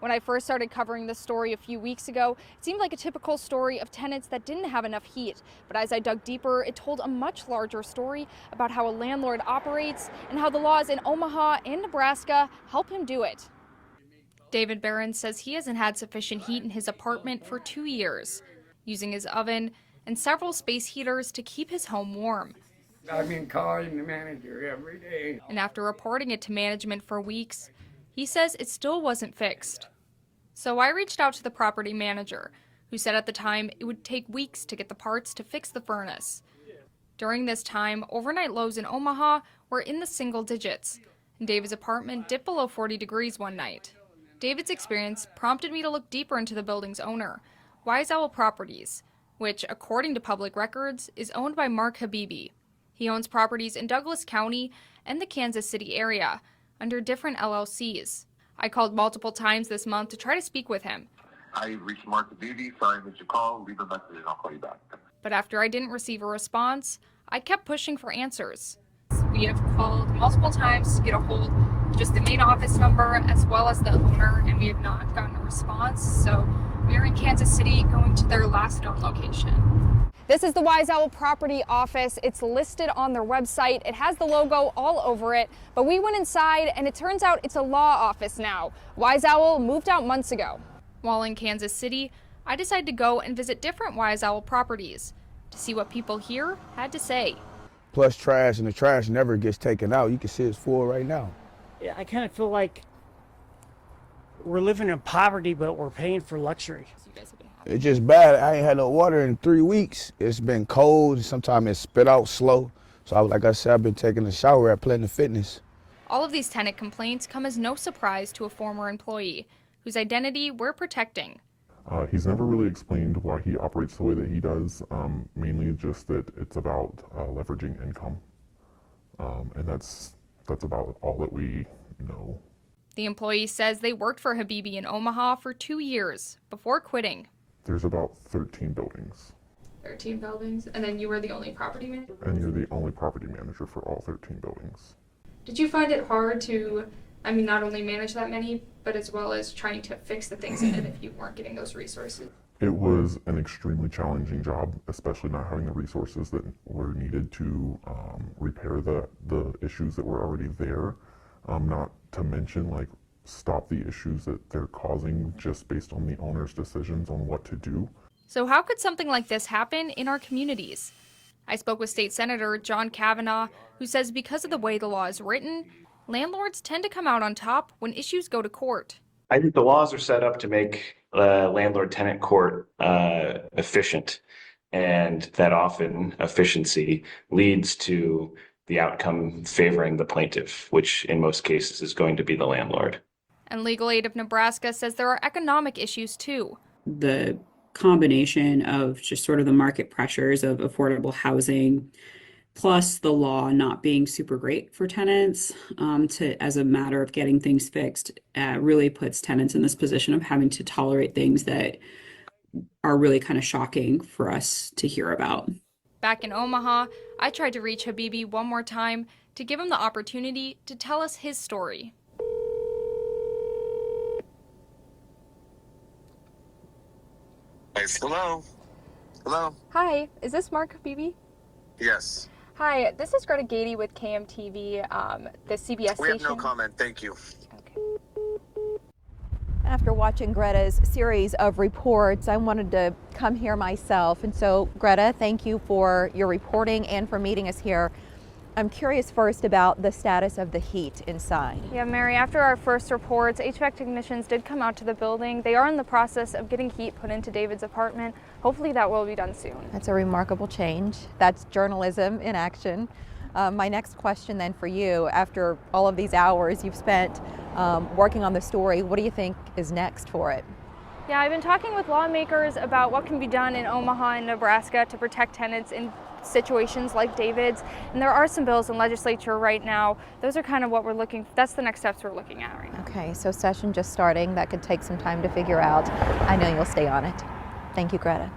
When I first started covering this story a few weeks ago, it seemed like a typical story of tenants that didn't have enough heat. But as I dug deeper, it told a much larger story about how a landlord operates and how the laws in Omaha and Nebraska help him do it. David Barron says he hasn't had sufficient heat in his apartment for 2 years, using his oven and several space heaters to keep his home warm. I've been calling the manager every day. And after reporting it to management for weeks, he says it still wasn't fixed. So I reached out to the property manager, who said at the time it would take weeks to get the parts to fix the furnace. During this time, overnight lows in Omaha were in the single digits, and David's apartment dipped below 40 degrees one night. David's experience prompted me to look deeper into the building's owner, Wise Owl Properties, which, according to public records, is owned by Mark Habibi. He owns properties in Douglas County and the Kansas City area under different LLCs. I called multiple times this month to try to speak with him. I reached Mark Goede. Sorry I missed your call. Leave a message and I'll call you back. But after I didn't receive a response, I kept pushing for answers. We have called multiple times to get a hold of just the main office number as well as the owner, and we have not gotten a response. So we are in Kansas City going to their last known location. This is the Wise Owl Property Office. It's listed on their website. It has the logo all over it, but we went inside and it turns out it's a law office now. Wise Owl moved out months ago. While in Kansas City, I decided to go and visit different Wise Owl properties to see what people here had to say. Plus trash, and the trash never gets taken out. You can see it's full right now. Yeah, I kind of feel like we're living in poverty, but we're paying for luxury. It's just bad. I ain't had no water in 3 weeks. It's been cold. Sometimes it's spit out slow. So like I said, I've been taking a shower at Planet Fitness. All of these tenant complaints come as no surprise to a former employee whose identity we're protecting. He's never really explained why he operates the way that he does, mainly just that it's about leveraging income. And that's about all that we know. The employee says they worked for Habibi in Omaha for 2 years before quitting. There's about 13 buildings. 13 buildings? And then you were the only property manager? And you're the only property manager for all 13 buildings. Did you find it hard to, not only manage that many, but as well as trying to fix the things in it if you weren't getting those resources? It was an extremely challenging job, especially not having the resources that were needed to repair the issues that were already there. Not to mention, stop the issues that they're causing just based on the owner's decisions on what to do. So how could something like this happen in our communities? I spoke with State Senator John Kavanaugh, who says because of the way the law is written, landlords tend to come out on top when issues go to court. I think the laws are set up to make landlord-tenant court efficient, and that often efficiency leads to the outcome favoring the plaintiff, which in most cases is going to be the landlord. And Legal Aid of Nebraska says there are economic issues too. The combination of just sort of the market pressures of affordable housing, plus the law not being super great for tenants as a matter of getting things fixed, really puts tenants in this position of having to tolerate things that are really kind of shocking for us to hear about. Back in Omaha, I tried to reach Habibi one more time to give him the opportunity to tell us his story. Hello? Hello? Hi, is this Mark Habibi? Yes. Hi, this is Greta Goede with KMTV, the CBS station. We have no comment, thank you. Okay. After watching Greta's series of reports, I wanted to come here myself. And so, Greta, thank you for your reporting and for meeting us here. I'm curious first about the status of the heat inside. Yeah, Mary, after our first reports, HVAC technicians did come out to the building. They are in the process of getting heat put into David's apartment. Hopefully that will be done soon. That's a remarkable change. That's journalism in action. My next question then for you, after all of these hours you've spent working on the story, what do you think is next for it? Yeah, I've been talking with lawmakers about what can be done in Omaha and Nebraska to protect tenants in situations like David's, and there are some bills in legislature right now. Those are kind of what that's the next steps we're looking at right now. Okay, so session just starting. That could take some time to figure out. I know you'll stay on it. Thank you, Greta.